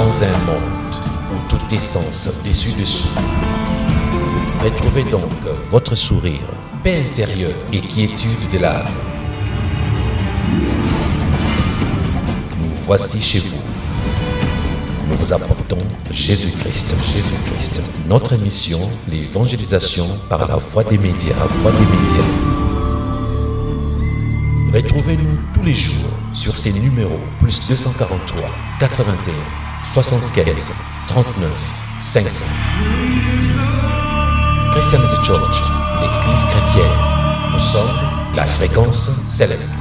Dans un monde où tout est sens dessus-dessous, retrouvez donc votre sourire, paix intérieure et quiétude de l'âme. Nous voici chez vous. Nous vous apportons Jésus-Christ. Notre mission, l'évangélisation par la voie des médias. Retrouvez-nous tous les jours sur ces numéros plus 243 81 75 39 500. Christianity Church, l'Église chrétienne. Nous sommes la fréquence céleste.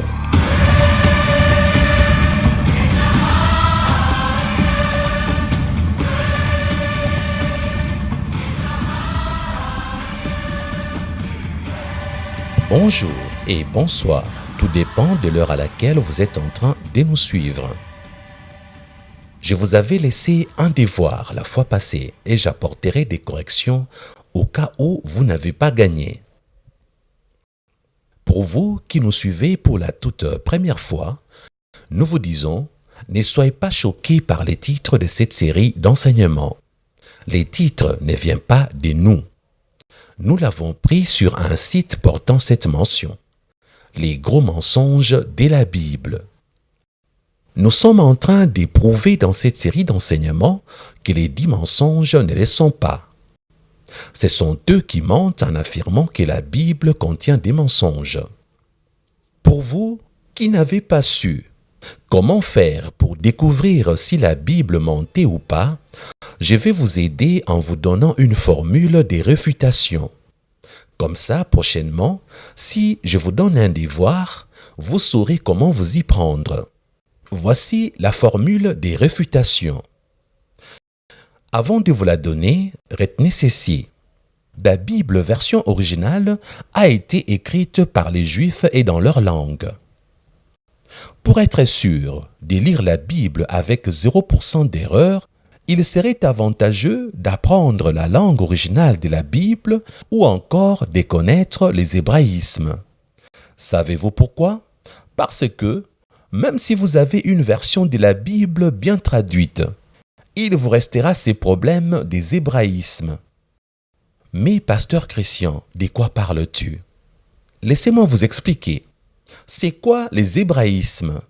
Bonjour et bonsoir, tout dépend de l'heure à laquelle vous êtes en train de nous suivre. Je vous avais laissé un devoir la fois passée et j'apporterai des corrections au cas où vous n'avez pas gagné. Pour vous qui nous suivez pour la toute première fois, nous vous disons, ne soyez pas choqués par les titres de cette série d'enseignements. Les titres ne viennent pas de nous. Nous l'avons pris sur un site portant cette mention. Les gros mensonges de la Bible. Nous sommes en train d'éprouver dans cette série d'enseignements que les 10 mensonges ne le sont pas. Ce sont eux qui mentent en affirmant que la Bible contient des mensonges. Pour vous qui n'avez pas su comment faire pour découvrir si la Bible mentait ou pas, je vais vous aider en vous donnant une formule de réfutation. Comme ça, prochainement, si je vous donne un devoir, vous saurez comment vous y prendre. Voici la formule des réfutations. Avant de vous la donner, retenez ceci. La Bible version originale a été écrite par les Juifs et dans leur langue. Pour être sûr de lire la Bible avec 0% d'erreur, il serait avantageux d'apprendre la langue originale de la Bible ou encore de connaître les hébraïsmes. Savez-vous pourquoi? Parce que, même si vous avez une version de la Bible bien traduite, il vous restera ces problèmes des hébraïsmes. Mais, pasteur Christian, de quoi parles-tu? Laissez-moi vous expliquer. C'est quoi les hébraïsmes?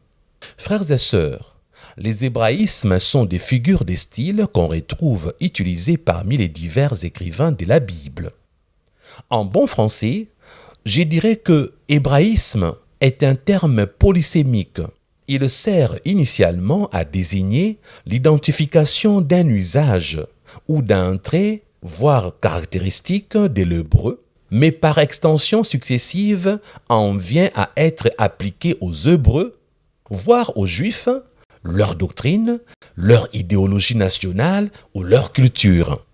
Frères et sœurs, les hébraïsmes sont des figures de style qu'on retrouve utilisées parmi les divers écrivains de la Bible. En bon français, je dirais que hébraïsme est un terme polysémique. Il sert initialement à désigner l'identification d'un usage ou d'un trait, voire caractéristique de l'hébreu, mais par extension successive en vient à être appliqué aux Hébreux, voire aux Juifs, leur doctrine, leur idéologie nationale ou leur culture.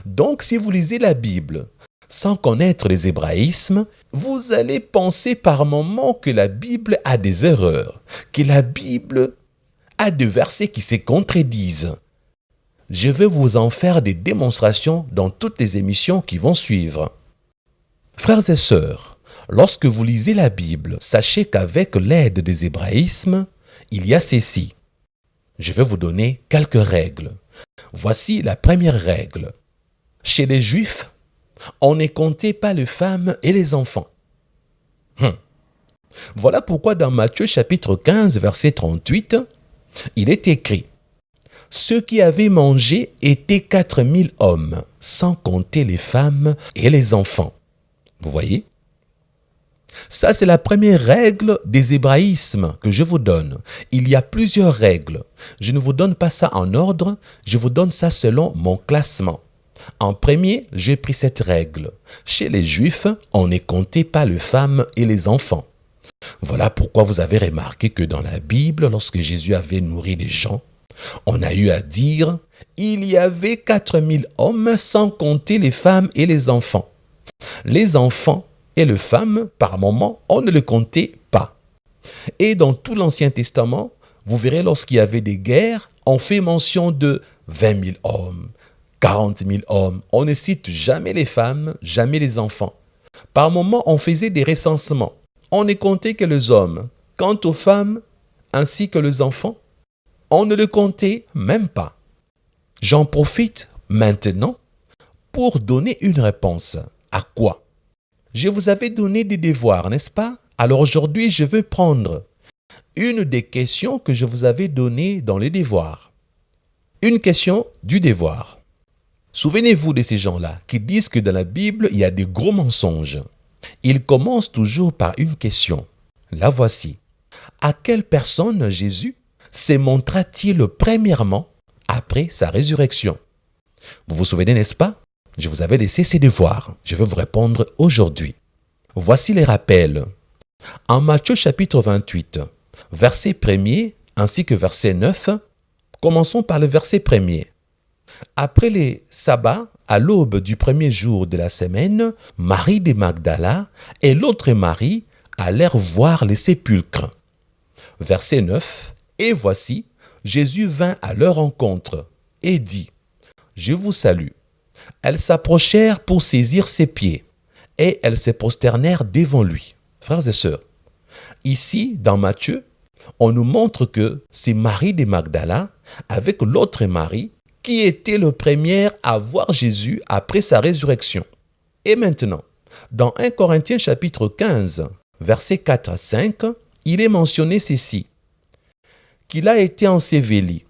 Donc, si vous lisez la Bible sans connaître les hébraïsmes, vous allez penser par moments que la Bible a des erreurs, que la Bible a des versets qui se contredisent. Je vais vous en faire des démonstrations dans toutes les émissions qui vont suivre. Frères et sœurs, lorsque vous lisez la Bible, sachez qu'avec l'aide des hébraïsmes, il y a ceci. Je vais vous donner quelques règles. Voici la première règle. Chez les Juifs, on ne comptait pas les femmes et les enfants. Voilà pourquoi dans Matthieu chapitre 15, verset 38, il est écrit « Ceux qui avaient mangé étaient 4000 hommes, sans compter les femmes et les enfants. » Vous voyez? Ça, c'est la première règle des hébraïsmes que je vous donne. Il y a plusieurs règles. Je ne vous donne pas ça en ordre, je vous donne ça selon mon classement. En premier, j'ai pris cette règle. Chez les Juifs, on ne comptait pas les femmes et les enfants. Voilà pourquoi vous avez remarqué que dans la Bible, lorsque Jésus avait nourri les gens, on a eu à dire « Il y avait 4000 hommes sans compter les femmes et les enfants. » Les enfants et les femmes, par moment, on ne les comptait pas. Et dans tout l'Ancien Testament, vous verrez lorsqu'il y avait des guerres, on fait mention de 20 000 hommes, 40 000 hommes. On ne cite jamais les femmes, jamais les enfants. Par moment, on faisait des recensements. On ne comptait que les hommes. Quant aux femmes, ainsi que les enfants, on ne le comptait même pas. J'en profite maintenant pour donner une réponse. À quoi? Je vous avais donné des devoirs, n'est-ce pas? Alors aujourd'hui, je vais prendre une des questions que je vous avais données dans les devoirs. Une question du devoir. Souvenez-vous de ces gens-là qui disent que dans la Bible, il y a des gros mensonges. Ils commencent toujours par une question. La voici. À quelle personne Jésus se montra-t-il premièrement après sa résurrection? Vous vous souvenez, n'est-ce pas? Je vous avais laissé ces devoirs. Je vais vous répondre aujourd'hui. Voici les rappels. En Matthieu chapitre 28, verset 1er ainsi que verset 9, commençons par le verset 1er. Après les sabbats, à l'aube du premier jour de la semaine, Marie de Magdala et l'autre Marie allèrent voir les sépulcres. Verset 9. Et voici, Jésus vint à leur rencontre et dit, « Je vous salue. » Elles s'approchèrent pour saisir ses pieds et elles se prosternèrent devant lui. Frères et sœurs, ici, dans Matthieu, on nous montre que c'est Marie de Magdala avec l'autre Marie qui était le premier à voir Jésus après sa résurrection. Et maintenant, dans 1 Corinthiens chapitre 15, versets 4 à 5, il est mentionné ceci, qu'il a été enseveli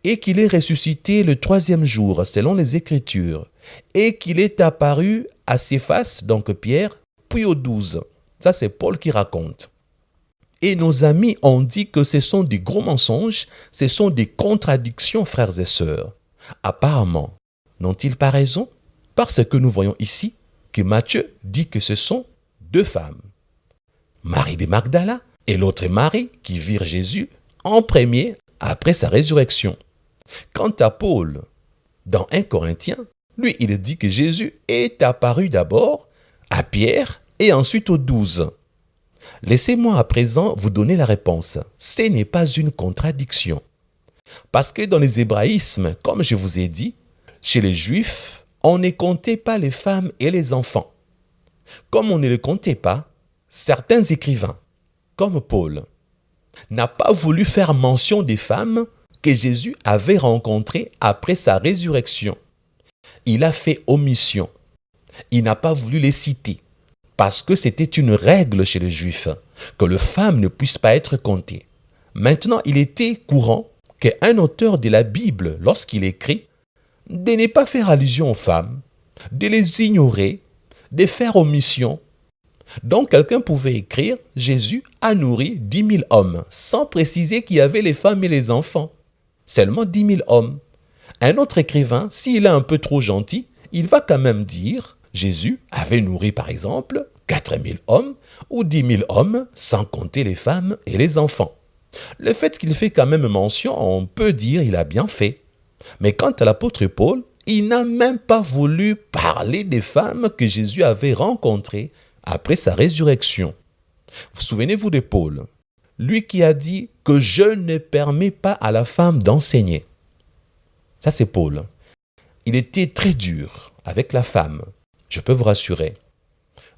et qu'il est ressuscité le troisième jour, selon les Écritures, et qu'il est apparu à Céphas, donc Pierre, puis aux 12. Ça, c'est Paul qui raconte. Et nos amis ont dit que ce sont des gros mensonges, ce sont des contradictions, frères et sœurs. Apparemment, n'ont-ils pas raison? Parce que nous voyons ici que Matthieu dit que ce sont deux femmes. Marie de Magdala et l'autre Marie qui virent Jésus en premier après sa résurrection. Quant à Paul, dans 1 Corinthiens, lui, il dit que Jésus est apparu d'abord à Pierre et ensuite aux 12. Laissez-moi à présent vous donner la réponse. Ce n'est pas une contradiction. Parce que dans les hébraïsmes, comme je vous ai dit, chez les Juifs, on ne comptait pas les femmes et les enfants. Comme on ne les comptait pas, certains écrivains, comme Paul, n'a pas voulu faire mention des femmes que Jésus avait rencontrées après sa résurrection. Il a fait omission. Il n'a pas voulu les citer parce que c'était une règle chez les Juifs que les femmes ne puissent pas être comptées. Maintenant, il était courant qu'un auteur de la Bible, lorsqu'il écrit, de ne pas faire allusion aux femmes, de les ignorer, de faire omission. Donc, quelqu'un pouvait écrire « Jésus a nourri 10 000 hommes » sans préciser qu'il y avait les femmes et les enfants. Seulement 10 000 hommes. Un autre écrivain, s'il est un peu trop gentil, il va quand même dire « Jésus avait nourri par exemple 4 000 hommes ou 10 000 hommes sans compter les femmes et les enfants ». Le fait qu'il fait quand même mention, on peut dire qu'il a bien fait. Mais quant à l'apôtre Paul, il n'a même pas voulu parler des femmes que Jésus avait rencontrées après sa résurrection. Vous souvenez-vous de Paul, lui qui a dit que je ne permets pas à la femme d'enseigner. Ça c'est Paul. Il était très dur avec la femme, je peux vous rassurer.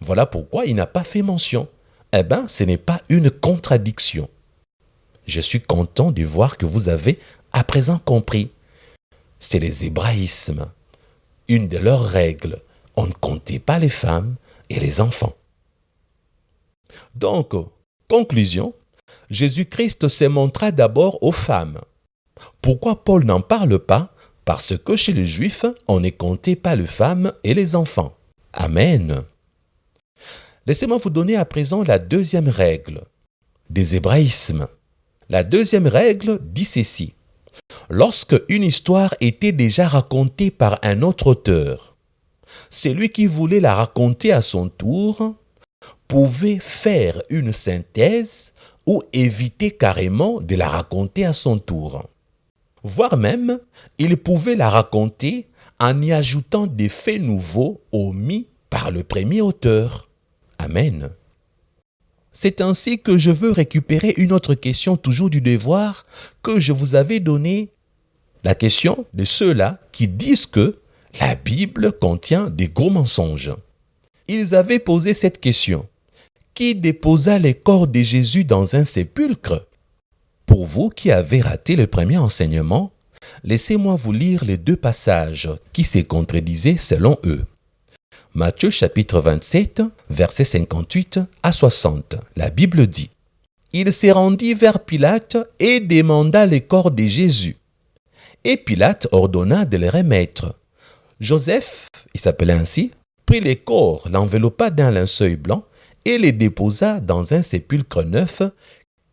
Voilà pourquoi il n'a pas fait mention. Eh bien, ce n'est pas une contradiction. Je suis content de voir que vous avez à présent compris. C'est les hébraïsmes. Une de leurs règles, on ne comptait pas les femmes et les enfants. Donc, conclusion, Jésus-Christ se montra d'abord aux femmes. Pourquoi Paul n'en parle pas? Parce que chez les Juifs, on ne comptait pas les femmes et les enfants. Amen. Laissez-moi vous donner à présent la deuxième règle des hébraïsmes. La deuxième règle dit ceci. Lorsque une histoire était déjà racontée par un autre auteur, celui qui voulait la raconter à son tour pouvait faire une synthèse ou éviter carrément de la raconter à son tour. Voire même, il pouvait la raconter en y ajoutant des faits nouveaux omis par le premier auteur. Amen. C'est ainsi que je veux récupérer une autre question toujours du devoir que je vous avais donnée. La question de ceux-là qui disent que la Bible contient des gros mensonges. Ils avaient posé cette question. Qui déposa les corps de Jésus dans un sépulcre? Pour vous qui avez raté le premier enseignement, Laissez-moi vous lire les deux passages qui se contredisaient selon eux. Matthieu chapitre 27, versets 58 à 60. La Bible dit: Il se rendit vers Pilate et demanda les corps de Jésus. Et Pilate ordonna de les remettre. Joseph, il s'appelait ainsi, prit les corps, l'enveloppa d'un linceul blanc et les déposa dans un sépulcre neuf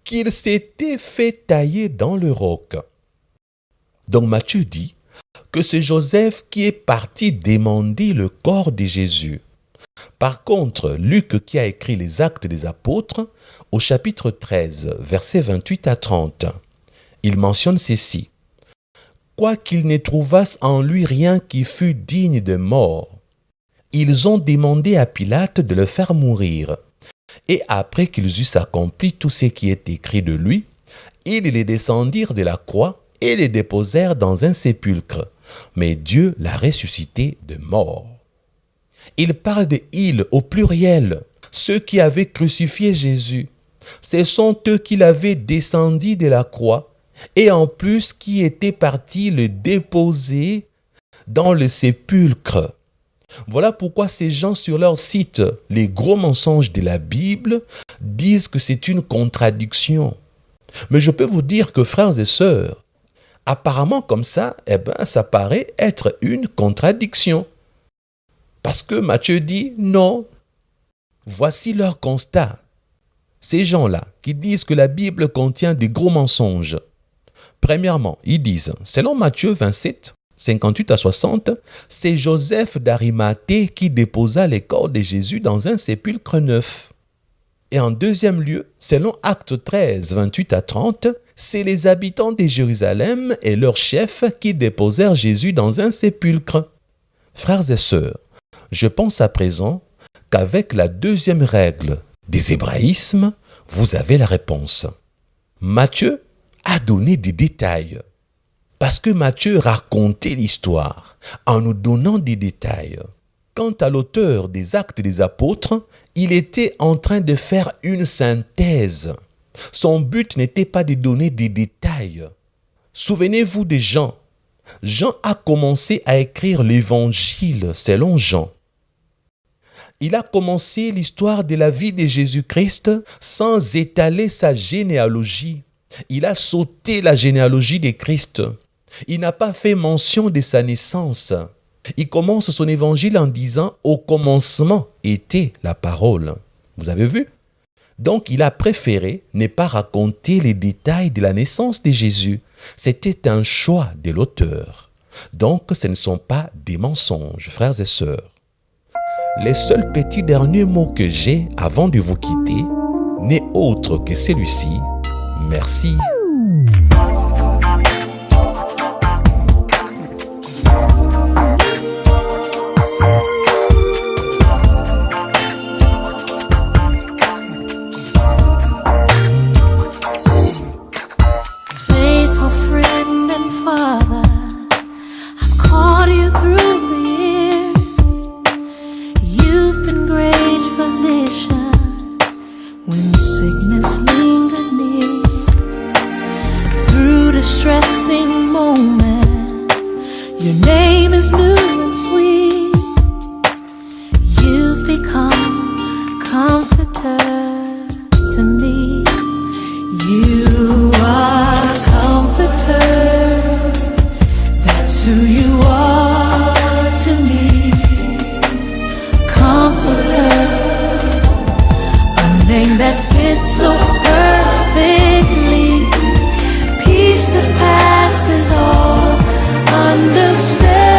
qu'il s'était fait tailler dans le roc. Donc Matthieu dit que c'est Joseph qui est parti demander le corps de Jésus. Par contre, Luc, qui a écrit les Actes des Apôtres, au chapitre 13, versets 28 à 30, il mentionne ceci: Quoiqu'ils ne trouvassent en lui rien qui fût digne de mort, ils ont demandé à Pilate de le faire mourir. Et après qu'ils eussent accompli tout ce qui est écrit de lui, ils les descendirent de la croix et les déposèrent dans un sépulcre. Mais Dieu l'a ressuscité de mort. Il parle de « ils » au pluriel, ceux qui avaient crucifié Jésus. Ce sont eux qui l'avaient descendu de la croix et en plus qui étaient partis le déposer dans le sépulcre. Voilà pourquoi ces gens sur leur site, les gros mensonges de la Bible, disent que c'est une contradiction. Mais je peux vous dire que, frères et sœurs, apparemment comme ça, ça paraît être une contradiction. Parce que Matthieu dit non. Voici leur constat. Ces gens-là qui disent que la Bible contient des gros mensonges. Premièrement, ils disent, selon Matthieu 27, 58 à 60, c'est Joseph d'Arimathée qui déposa les corps de Jésus dans un sépulcre neuf. Et en deuxième lieu, selon Actes 13, 28 à 30, c'est les habitants de Jérusalem et leurs chefs qui déposèrent Jésus dans un sépulcre. Frères et sœurs, je pense à présent qu'avec la deuxième règle des hébraïsmes, vous avez la réponse. Matthieu a donné des détails. Parce que Matthieu racontait l'histoire en nous donnant des détails. Quant à l'auteur des Actes des Apôtres, il était en train de faire une synthèse. Son but n'était pas de donner des détails. Souvenez-vous de Jean. Jean a commencé à écrire l'évangile selon Jean. Il a commencé l'histoire de la vie de Jésus-Christ sans étaler sa généalogie. Il a sauté la généalogie de Christ. Il n'a pas fait mention de sa naissance. Il commence son évangile en disant « Au commencement était la parole ». Vous avez vu? Donc, il a préféré ne pas raconter les détails de la naissance de Jésus. C'était un choix de l'auteur. Donc, ce ne sont pas des mensonges, frères et sœurs. Les seuls petits derniers mots que j'ai avant de vous quitter n'est autre que celui-ci. Merci. Distressing moments, your name is new and sweet. You've become comforter to me. You are comforter. That's who you are to me. Comforter, a name that fits so perfectly. Peace that passes all understanding.